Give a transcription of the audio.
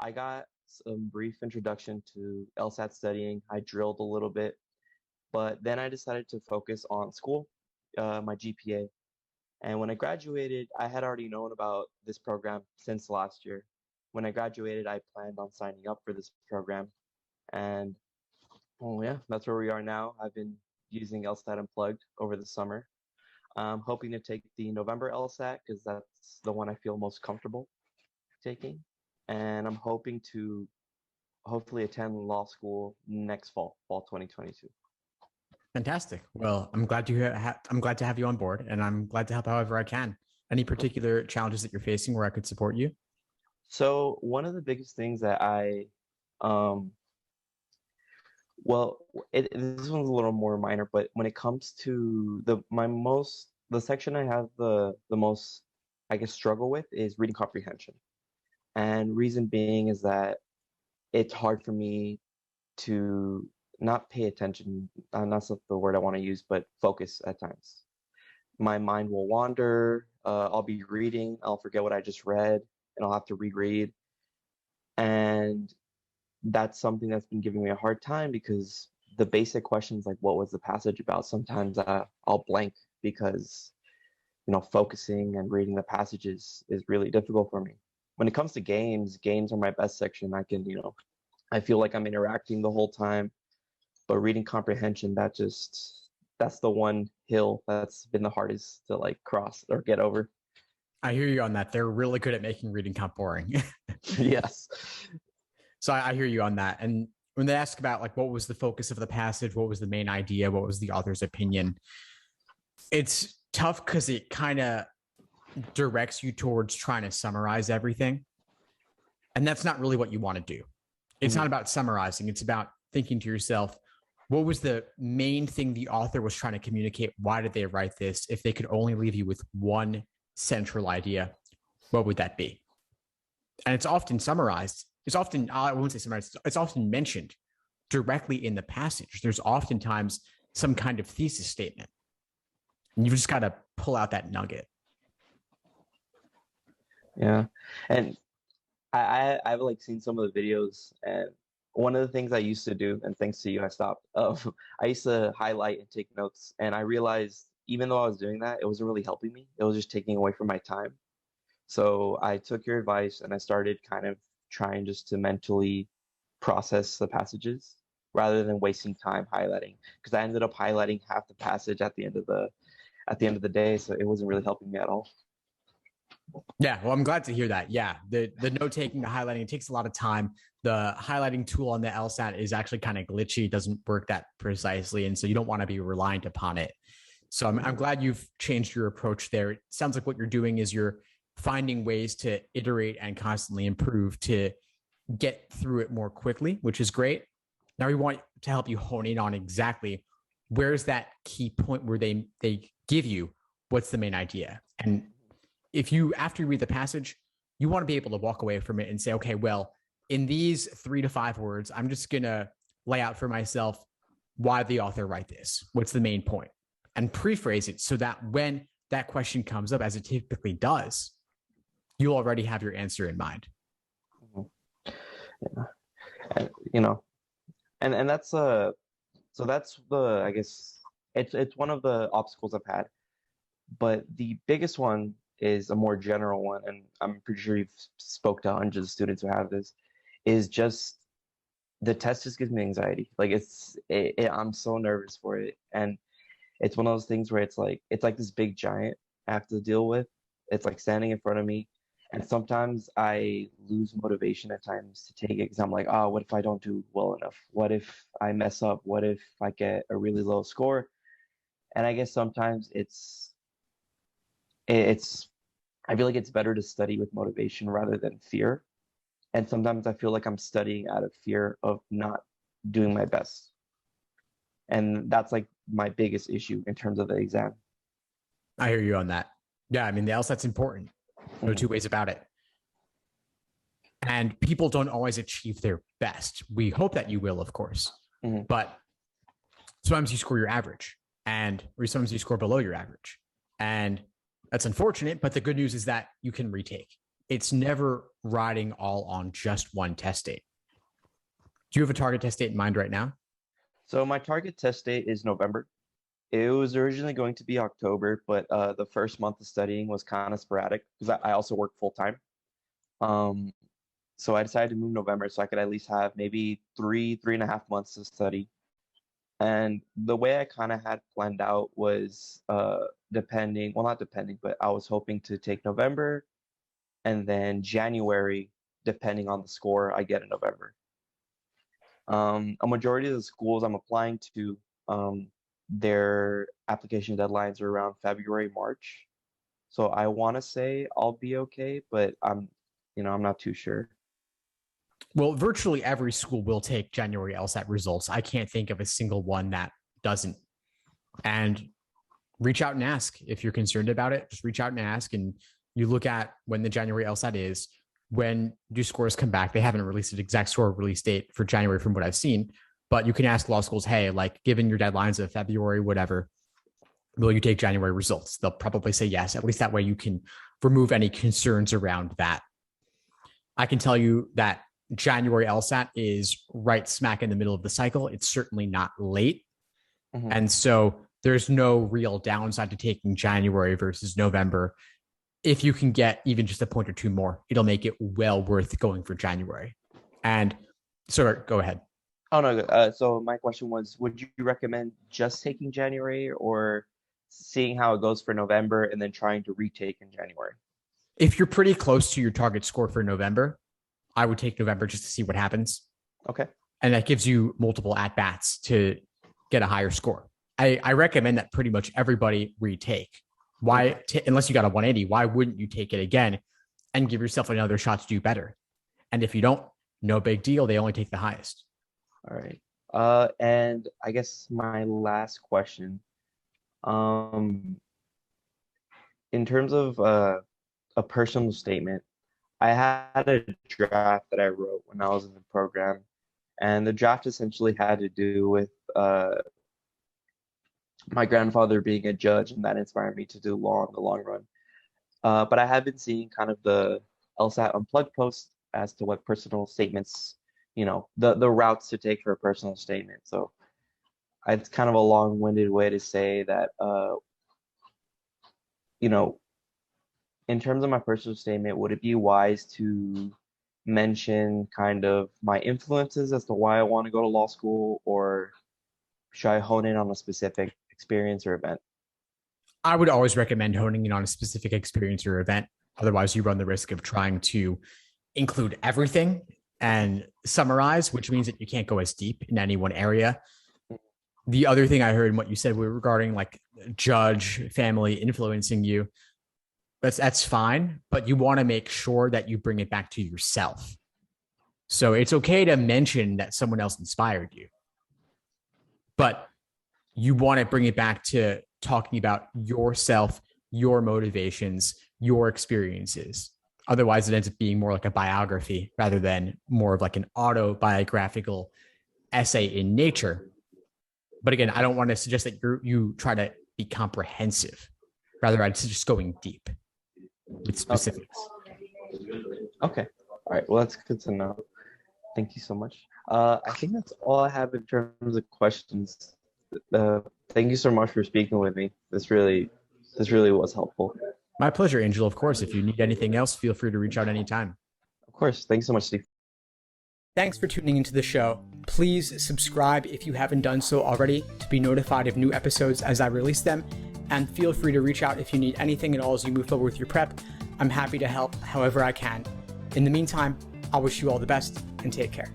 I got some brief introduction to LSAT studying. I drilled a little bit, but then I decided to focus on school, my GPA. And when I graduated, I had already known about this program since last year. When I graduated, I planned on signing up for this program. And oh yeah, that's where we are now. I've been using LSAT Unplugged over the summer. I'm hoping to take the November LSAT because that's the one I feel most comfortable taking. And I'm hoping to hopefully attend law school next fall 2022. Fantastic. Well, I'm glad to have you on board, and I'm glad to help however I can. Any particular challenges that you're facing where I could support you? So one of the biggest things that um, well, this one's a little more minor, but when it comes to the section I have the most, I guess, struggle with is reading comprehension. And reason being is that it's hard for me to not pay attention. That's not the word I want to use, but focus at times. My mind will wander. I'll be reading, I'll forget what I just read, and I'll have to reread. And that's something that's been giving me a hard time because the basic questions like what was the passage about, sometimes I'll blank because focusing and reading the passages is really difficult for me. When it comes to games are my best section. I feel like I'm interacting the whole time, but reading comprehension, that's the one hill that's been the hardest to like cross or get over. I hear you on that. They're really good at making reading comp boring. Yes. So I hear you on that. And when they ask about like what was the focus of the passage, what was the main idea, what was the author's opinion, it's tough because it kind of directs you towards trying to summarize everything. And that's not really what you want to do. It's not about summarizing. It's about thinking to yourself, what was the main thing the author was trying to communicate? Why did they write this? If they could only leave you with one central idea, what would that be? And it's often summarized. It's often, I won't say summarized, it's often mentioned directly in the passage. There's oftentimes some kind of thesis statement. And you've just got to pull out that nugget. Yeah. And I've like seen some of the videos, and one of the things I used to do, and thanks to you, I stopped. I used to highlight and take notes, and I realized even though I was doing that, it wasn't really helping me. It was just taking away from my time. So I took your advice and I started kind of trying just to mentally process the passages rather than wasting time highlighting. Because I ended up highlighting half the passage at the end of the day, so it wasn't really helping me at all. Yeah, well, I'm glad to hear that. Yeah, the note taking, the highlighting, it takes a lot of time. The highlighting tool on the LSAT is actually kind of glitchy. It doesn't work that precisely, and so you don't want to be reliant upon it. So I'm glad you've changed your approach there. It sounds like what you're doing is you're finding ways to iterate and constantly improve to get through it more quickly, which is great. Now we want to help you hone in on exactly where's that key point where they give you what's the main idea. And if you, after you read the passage, you want to be able to walk away from it and say, okay, well, in these 3 to 5 words, I'm just going to lay out for myself why the author write this. What's the main point? And prephrase it so that when that question comes up, as it typically does, you already have your answer in mind. Yeah. And that's so that's the, I guess it's one of the obstacles I've had, but the biggest one is a more general one, and I'm pretty sure you've spoke to hundreds of students who have this, is just the test just gives me anxiety. Like I'm so nervous for it, and it's one of those things where it's like this big giant I have to deal with. It's like standing in front of me, and sometimes I lose motivation at times to take it because I'm like, oh, what if I don't do well enough? What if I mess up? What if I get a really low score? And I guess sometimes it's I feel like it's better to study with motivation rather than fear. And sometimes I feel like I'm studying out of fear of not doing my best. And that's like my biggest issue in terms of the exam. I hear you on that. Yeah, I mean, the LSAT's important. No two ways about it. And people don't always achieve their best. We hope that you will, of course. But sometimes you score your average, or sometimes you score below your average. And that's unfortunate, but the good news is that you can retake. it's never riding all on just one test date. Do you have a target test date in mind right now? So my target test date is November. It was originally going to be October, but the first month of studying was kind of sporadic because I also work full time. Um, so I decided to move November so I could at least have maybe 3.5 months to study. And the way I kind of had planned out was depending, well, not depending, but I was hoping to take November and then January, depending on the score I get in November. A majority of the schools I'm applying to, their application deadlines are around February, March. So I want to say I'll be okay, but I'm not too sure. Well, virtually every school will take January LSAT results. I can't think of a single one that doesn't. And reach out and ask if you're concerned about it. Just reach out and ask. And you look at when the January LSAT is, when do scores come back? They haven't released an exact score release date for January from what I've seen, but you can ask law schools, hey, like given your deadlines of February, whatever, will you take January results? They'll probably say yes. At least that way you can remove any concerns around that. I can tell you that January LSAT is right smack in the middle of the cycle. It's certainly not late. Mm-hmm. And so there's no real downside to taking January versus November. If you can get even just a point or two more, it'll make it well worth going for January. And so go ahead. Oh, no. So my question was, would you recommend just taking January or seeing how it goes for November and then trying to retake in January? If you're pretty close to your target score for November, I would take November just to see what happens. Okay. And that gives you multiple at-bats to get a higher score. I recommend that pretty much everybody retake. Why, unless you got a 180, why wouldn't you take it again and give yourself another shot to do better? And if you don't, no big deal. They only take the highest. All right. And I guess my last question, in terms of a personal statement, I had a draft that I wrote when I was in the program, and the draft essentially had to do with my grandfather being a judge, and that inspired me to do law in the long run. But I have been seeing kind of the LSAT Unplugged post as to what personal statements, the routes to take for a personal statement. So it's kind of a long-winded way to say that, in terms of my personal statement, would it be wise to mention kind of my influences as to why I want to go to law school, or should I hone in on a specific experience or event? I would always recommend honing in on a specific experience or event. Otherwise, you run the risk of trying to include everything and summarize, which means that you can't go as deep in any one area. The other thing I heard in what you said regarding like judge family influencing you, that's fine, but you want to make sure that you bring it back to yourself. So it's okay to mention that someone else inspired you, but you want to bring it back to talking about yourself, your motivations, your experiences. Otherwise, it ends up being more like a biography rather than more of like an autobiographical essay in nature. But again, I don't want to suggest that you try to be comprehensive. Rather, I'd suggest going deep with specifics. Okay. All right. Well, that's good to know. Thank you so much. I think that's all I have in terms of questions. Thank you so much for speaking with me. This really was helpful. My pleasure, Angel. Of course, if you need anything else, feel free to reach out anytime. Of course. Thanks so much, Steve. Thanks for tuning into the show. Please subscribe if you haven't done so already to be notified of new episodes as I release them. And feel free to reach out if you need anything at all as you move forward with your prep. I'm happy to help however I can. In the meantime, I wish you all the best and take care.